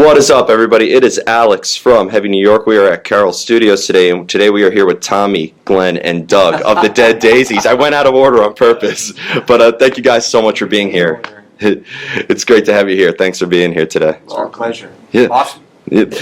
What is up, everybody? It is Alex from Heavy New York. We are at Carol's Studios today, and today we are here with Tommy, Glenn, and Doug of the Dead Daisies. I went out of order on purpose, but thank you guys so much for being here. It's great to have you here. Thanks for being here today. It's our pleasure. Yeah. Awesome.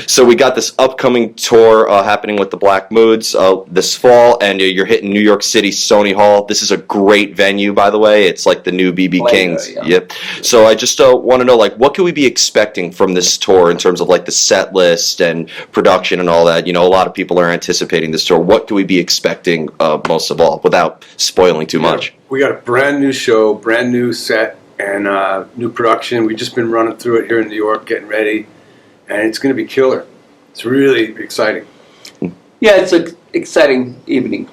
So we got this upcoming tour happening with the Black Moods this fall, and you're hitting New York City Sony Hall. This is a great venue, by the way. It's like the new BB King's. Yeah. Yep. So I just want to know, like, what can we be expecting from this tour in terms of like the set list and production and all that? You know, a lot of people are anticipating this tour. What can we be expecting most of all, without spoiling too much? We got a brand new show, brand new set, and new production. We've just been running through it here in New York, getting ready. And it's going to be killer. It's really exciting. Yeah, it's an exciting evening.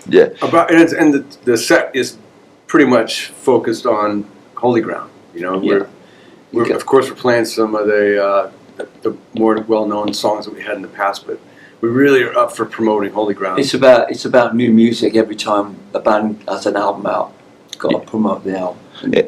Yeah. The set is pretty much focused on Holy Ground. You know, of course we're playing some of the more well-known songs that we had in the past, but we really are up for promoting Holy Ground. It's about new music every time a band has an album out. Got to promote the album. Yeah.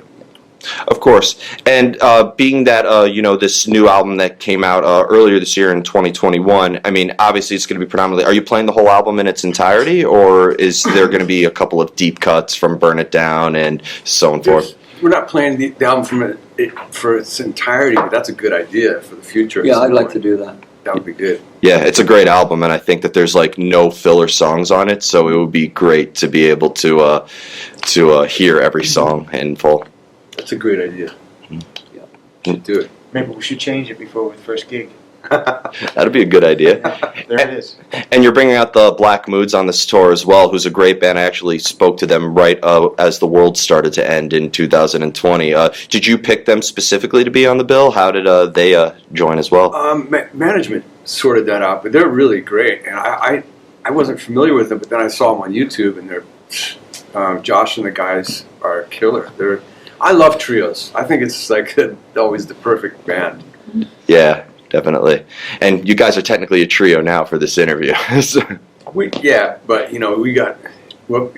Of course, and being that you know, this new album that came out earlier this year in 2021, I mean, obviously it's going to be predominantly. Are you playing the whole album in its entirety, or is there going to be a couple of deep cuts from Burn It Down and so on and forth? We're not playing the album for its entirety, but that's a good idea for the future. Yeah, I'd like to do that. That would be good. Yeah, it's a great album, and I think that there's like no filler songs on it, so it would be great to be able to hear every song in full. That's a great idea. Yeah, should do it. Maybe we should change it before the first gig. That'd be a good idea. There it is. And you're bringing out the Black Moods on this tour as well, who's a great band. I actually spoke to them right as the world started to end in 2020. Did you pick them specifically to be on the bill? How did they join as well? Management sorted that out, but they're really great. And I wasn't familiar with them, but then I saw them on YouTube, and they're Josh and the guys are killer. I love trios. I think it's like always the perfect band. Yeah, definitely. And you guys are technically a trio now for this interview. But you know,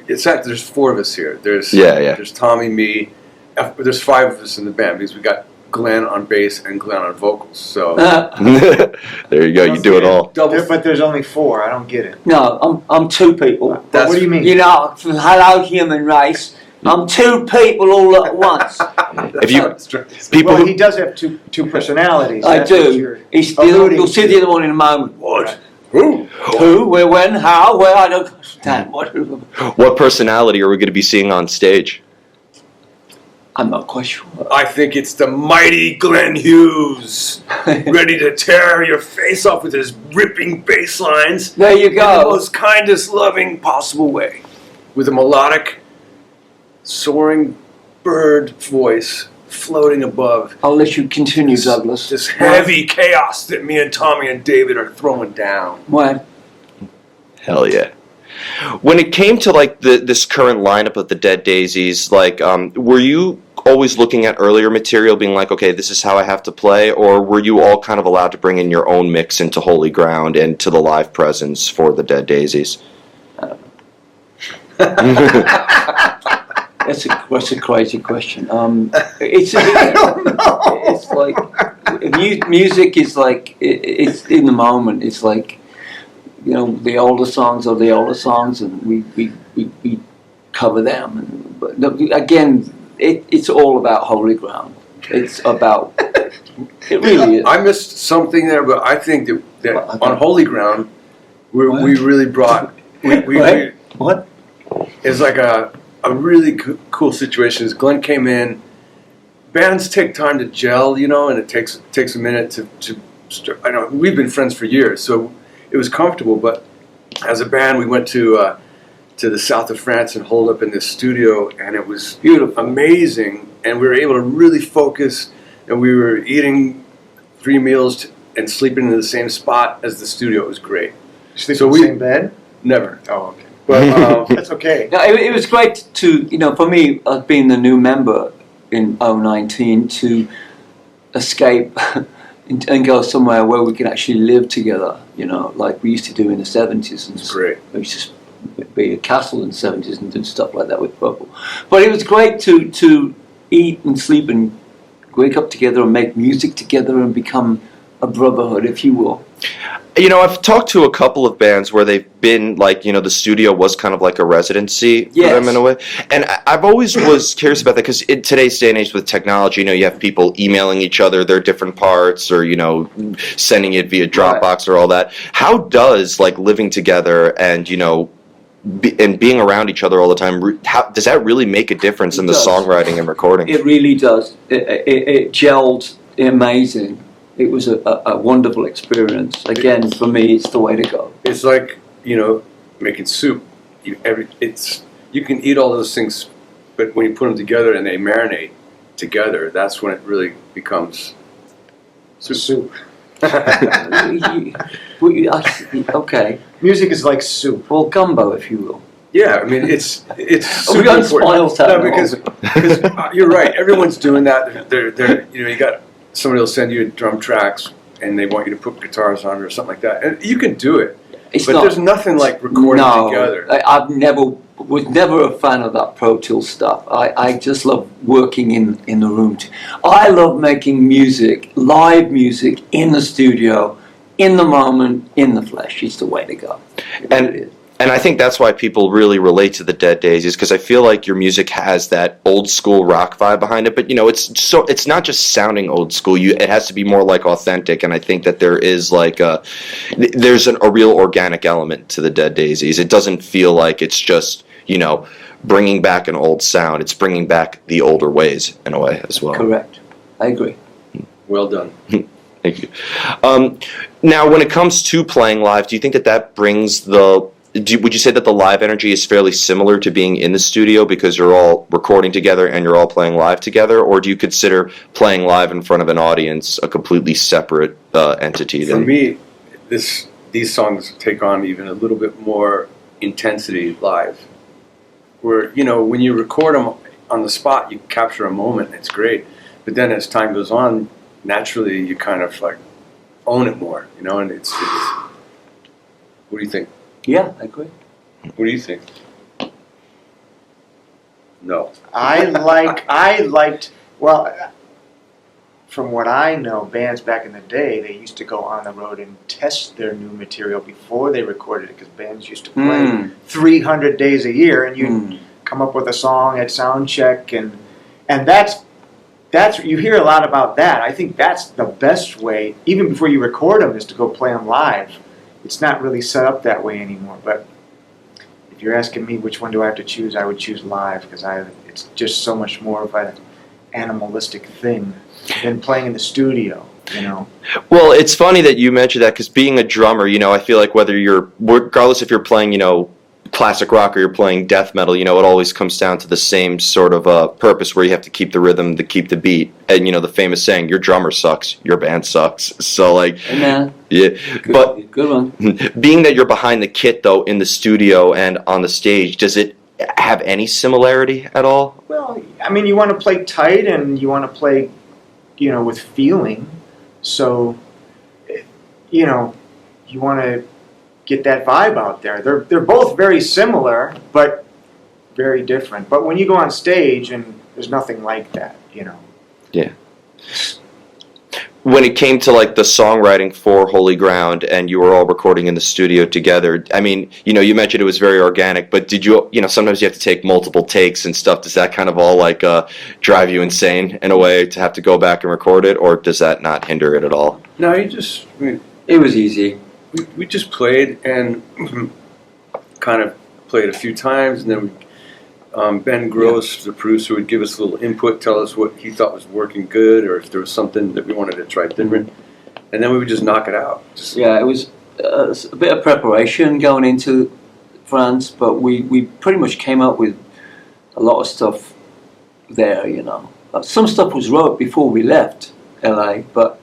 there's four of us here. There's Tommy, me. There's five of us in the band because we got Glenn on bass and Glenn on vocals. So there you go. You do it all. But there's only four. I don't get it. No, I'm two people. What do you mean? You know, hello human race. I'm two people all at once. He does have two personalities. I do. You'll see the other one in a moment. What? Who? Who? Where? When? How? Where? I don't understand. What personality are we going to be seeing on stage? I'm not quite sure. I think it's the mighty Glenn Hughes, ready to tear your face off with his ripping bass lines. There you In go. the most kindest, loving possible way, with a melodic, soaring bird voice floating above. I'll let you continue, Douglas. This heavy chaos that me and Tommy and David are throwing down. What? Hell yeah. When it came to like this current lineup of the Dead Daisies, like, were you always looking at earlier material, being like, okay, this is how I have to play, or were you all kind of allowed to bring in your own mix into Holy Ground and to the live presence for the Dead Daisies? That's a crazy question. It's like music is like it's in the moment. It's like, you know, the older songs are the older songs, and we cover them. But again, it's all about Holy Ground. It's about it really is. I missed something there, but I think that on Holy Ground, we really brought What? It's like a really cool situation. Is Glenn came in. Bands take time to gel, you know, and it takes a minute to. I know we've been friends for years, so it was comfortable. But as a band, we went to the south of France and holed up in this studio, and it was Beautiful, amazing. And we were able to really focus, and we were eating 3 meals and sleeping in the same spot as the studio. It was great. Sleep in the same bed? Never. Oh, okay. But that's okay. No, it was great to, you know, for me, being the new member in 2019, to escape and go somewhere where we can actually live together, you know, like we used to do in the 70s. And Great. We used to be a castle in the 70s and do stuff like that with Purple. But it was great to eat and sleep and wake up together and make music together and become a brotherhood, if you will. You know, I've talked to a couple of bands where they've been like, you know, the studio was kind of like a residency for them in a way. And I've always was curious about that because in today's day and age with technology, you know, you have people emailing each other their different parts or, you know, sending it via Dropbox or all that. How does like living together and, you know, and being around each other all the time, how, does that really make a difference in the songwriting and recording? It really does. It gelled amazing. It was a wonderful experience. Again, for me, it's the way to go. It's like, you know, making soup. You can eat all those things, but when you put them together and they marinate together, that's when it really becomes soup. Okay. Music is like soup. Well, gumbo, if you will. Yeah, I mean, it's We got spoiled. No, because you're right. Everyone's doing that. They're you know, you got somebody will send you drum tracks and they want you to put guitars on it or something like that, and you can do it. But there's nothing like recording together. I've was never a fan of that Pro Tool stuff. I just love working in the room. I love making music, live music in the studio, in the moment, in the flesh. It's the way to go. And I think that's why people really relate to the Dead Daisies, because I feel like your music has that old school rock vibe behind it. But you know, it's not just sounding old school. It has to be more like authentic. And I think that there is like there's a real organic element to the Dead Daisies. It doesn't feel like it's just, you know, bringing back an old sound. It's bringing back the older ways in a way as well. Correct. I agree. Well done. Thank you. Now, when it comes to playing live, do you think that brings would you say that the live energy is fairly similar to being in the studio because you're all recording together and you're all playing live together, or do you consider playing live in front of an audience a completely separate entity? For me, these songs take on even a little bit more intensity live. Where, you know, when you record them on the spot, you capture a moment, and it's great. But then as time goes on, naturally you kind of like own it more, you know. And it's what do you think? Yeah, I agree. What do you think? No. I liked, well, from what I know, bands back in the day, they used to go on the road and test their new material before they recorded it, because bands used to play 300 days a year, and you'd come up with a song at sound check, and that's you hear a lot about that. I think that's the best way, even before you record them, is to go play them live. It's not really set up that way anymore, but if you're asking me which one do I have to choose, I would choose live, because it's just so much more of an animalistic thing than playing in the studio, you know. Well, it's funny that you mentioned that, because being a drummer, you know, I feel like regardless if you're playing, you know, classic rock or you're playing death metal, you know, it always comes down to the same sort of purpose, where you have to keep the rhythm, to keep the beat, and you know the famous saying, "Your drummer sucks, your band sucks." So like, yeah, good one. Being that you're behind the kit though in the studio and on the stage, does it have any similarity at all? Well, I mean, you want to play tight and you want to play, you know, with feeling. So, you know, you want to get that vibe out there. They're both very similar, but very different. But when you go on stage, and there's nothing like that, you know. Yeah. When it came to like the songwriting for Holy Ground, and you were all recording in the studio together, I mean, you know, you mentioned it was very organic, but did you know, sometimes you have to take multiple takes and stuff. Does that kind of all like drive you insane in a way to have to go back and record it, or does that not hinder it at all? No, it was easy. We just played and kind of played a few times, and then Ben Gross, the producer, would give us a little input, tell us what he thought was working good, or if there was something that we wanted to try different, and then we would just knock it out. Yeah, it was a bit of preparation going into France, but we pretty much came up with a lot of stuff there, you know. Some stuff was wrote before we left LA, but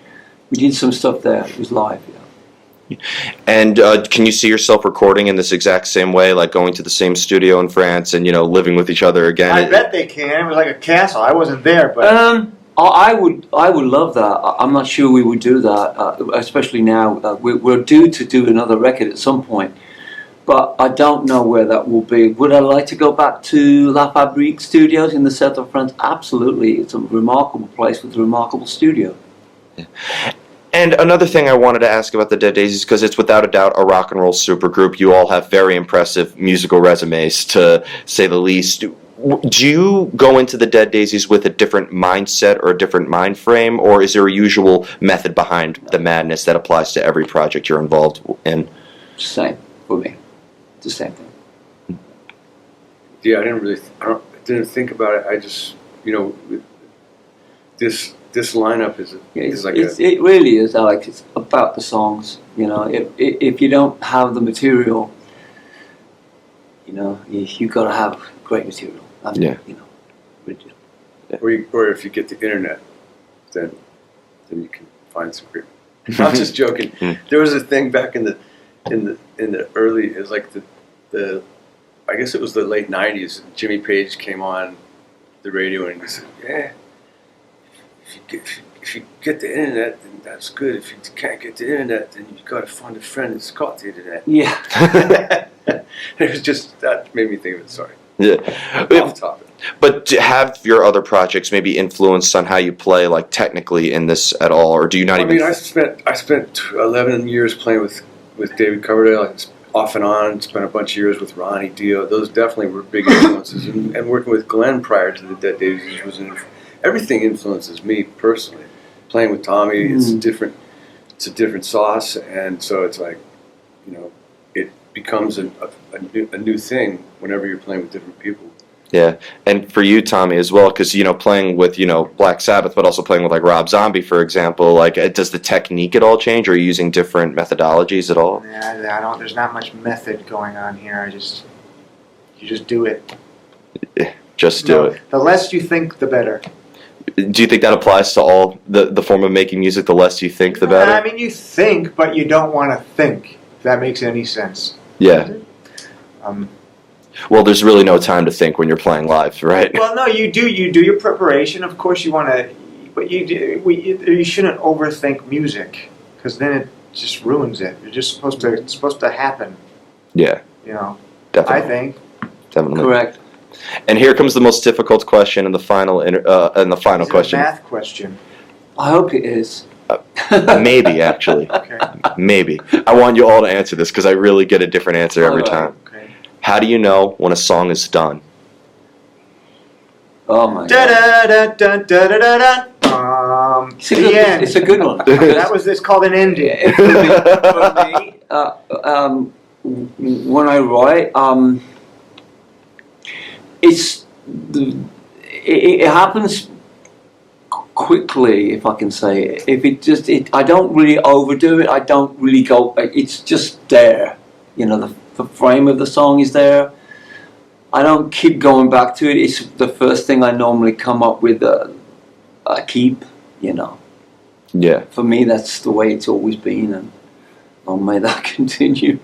we did some stuff there. It was live, yeah. And can you see yourself recording in this exact same way, like going to the same studio in France and, you know, living with each other again? I bet they can. It was like a castle. I wasn't there, but I would love that. I'm not sure we would do that, especially now. We're due to do another record at some point, but I don't know where that will be. Would I like to go back to La Fabrique Studios in the south of France? Absolutely. It's a remarkable place with a remarkable studio. Yeah. And another thing I wanted to ask about the Dead Daisies, because it's without a doubt a rock and roll supergroup. You all have very impressive musical resumes, to say the least. Do you go into the Dead Daisies with a different mindset or a different mind frame, or is there a usual method behind the madness that applies to every project you're involved in? Same for me. It's the same thing. Yeah, I didn't think about it. I just, this lineup is like It really is, Alex. It's about the songs. If you don't have the material, you got to have great material. Yeah. or if you get the internet, then you can find some great. I'm just joking. There was a thing back in the early, it was like the I guess it was the late '90s. Jimmy Page came on the radio and he said, "Yeah, if you get the internet, then that's good. If you can't get the internet, then you got to find a friend that's got the internet." Yeah. It was just, that made me think of it. Sorry, Yeah. off topic. But have your other projects maybe influenced on how you play, like technically in this at all, or do you not I even? mean, I spent 11 years playing with David Coverdale. Off and on, spent a bunch of years with Ronnie Dio. Those definitely were big influences. And working with Glenn prior to the Dead Daisies everything influences me personally. Playing with Tommy, it's a different sauce, and so it's like, it becomes a new thing whenever you're playing with different people. Yeah, and for you, Tommy, as well, because playing with Black Sabbath, but also playing with like Rob Zombie, for example. Like, does the technique at all change? Or are you using different methodologies at all? Yeah, I don't. There's not much method going on here. You just do it. Just do it. The less you think, the better. Do you think that applies to all the form of making music? The less you think, the better. I mean, you think, but you don't want to think. If that makes any sense. Yeah. Well, there's really no time to think when you're playing live, right? Well, no, you do. You do your preparation. Of course, you want to, but you shouldn't overthink music, because then it just ruins it. You're just it's supposed to happen. Yeah. Definitely. I think. Definitely. Correct. And here comes the most difficult question and the final It's question. a math question. I hope it is. Maybe, actually. Okay. Maybe. I want you all to answer this because I really get a different answer every All right. time. Okay. How do you know when a song is done? Oh my Da god. da da da da da da. The end. It's a good one. It's called an ending. For me, when I write, it happens quickly, if I can say it. If I don't really overdo it. I don't really go. It's just there. The frame of the song is there. I don't keep going back to it. It's the first thing I normally come up with. I keep. Yeah. For me, that's the way it's always been, and may that continue.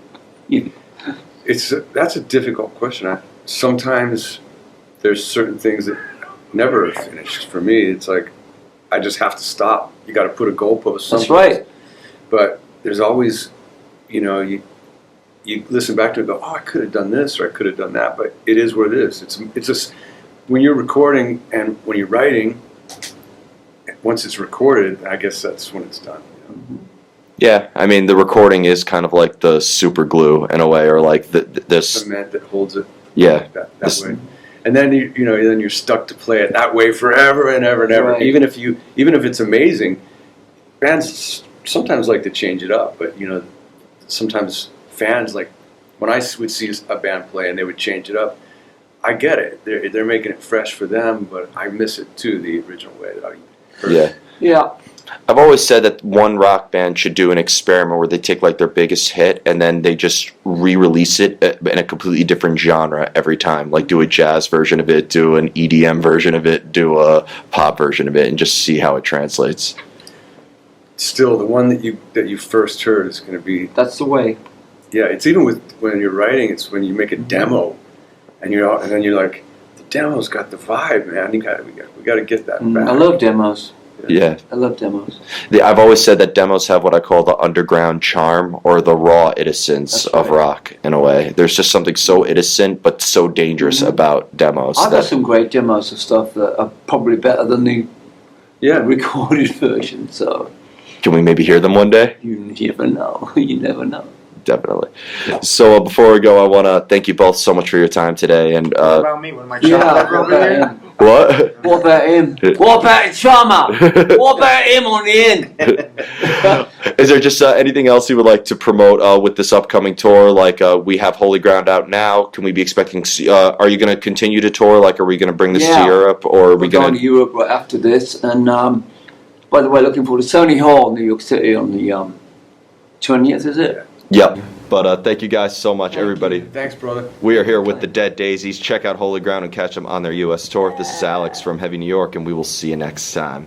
That's a difficult question. Sometimes there's certain things that never are finished. For me, it's like I just have to stop. You got to put a goalpost someplace. That's right. But there's always, you listen back to it and go, oh, I could have done this or I could have done that. But it is what it is. It's just when you're recording and when you're writing. Once it's recorded, I guess that's when it's done. Yeah, I mean, the recording is kind of like the super glue in a way, or like this Cement that holds it. Yeah. That way. And then then you're stuck to play it that way forever and ever and ever. Right. Even if it's amazing, bands sometimes like to change it up. But sometimes fans, like when I would see a band play and they would change it up, I get it. They're making it fresh for them, but I miss it too, the original way that I heard it. Yeah. I've always said that one rock band should do an experiment where they take like their biggest hit and then they just re-release it in a completely different genre every time. Like do a jazz version of it, do an EDM version of it, do a pop version of it, and just see how it translates. Still, the one that you first heard is going to be. That's the way. Yeah, it's even when you're writing. It's when you make a demo, and then you're like, the demo's got the vibe, man. We got to get that back. I love demos. Yeah. I love demos. I've always said that demos have what I call the underground charm or the raw innocence of rock in a way. There's just something so innocent but so dangerous about demos. I've got some great demos of stuff that are probably better than the recorded version. So Can we maybe hear them one day? You never know. You never know. Definitely. So before we go, I want to thank you both so much for your time today. And What about me? What am I Yeah, chopped what over about here? him? what? What about him? What about Chama? What about him on the end? Is there just anything else you would like to promote with this upcoming tour? Like we have Holy Ground out now. Can we be expecting? Are you going to continue to tour? Like, are we going to bring this to Yeah. Europe, or are we We're going going to Europe right after this, and by the way, looking forward to Sony Hall, New York City, on the 20th. Is it? Yep. But thank you guys so much, everybody. Thanks, brother. We are here with the Dead Daisies. Check out Holy Ground and catch them on their U.S. tour. This is Alex from Heavy New York, and we will see you next time.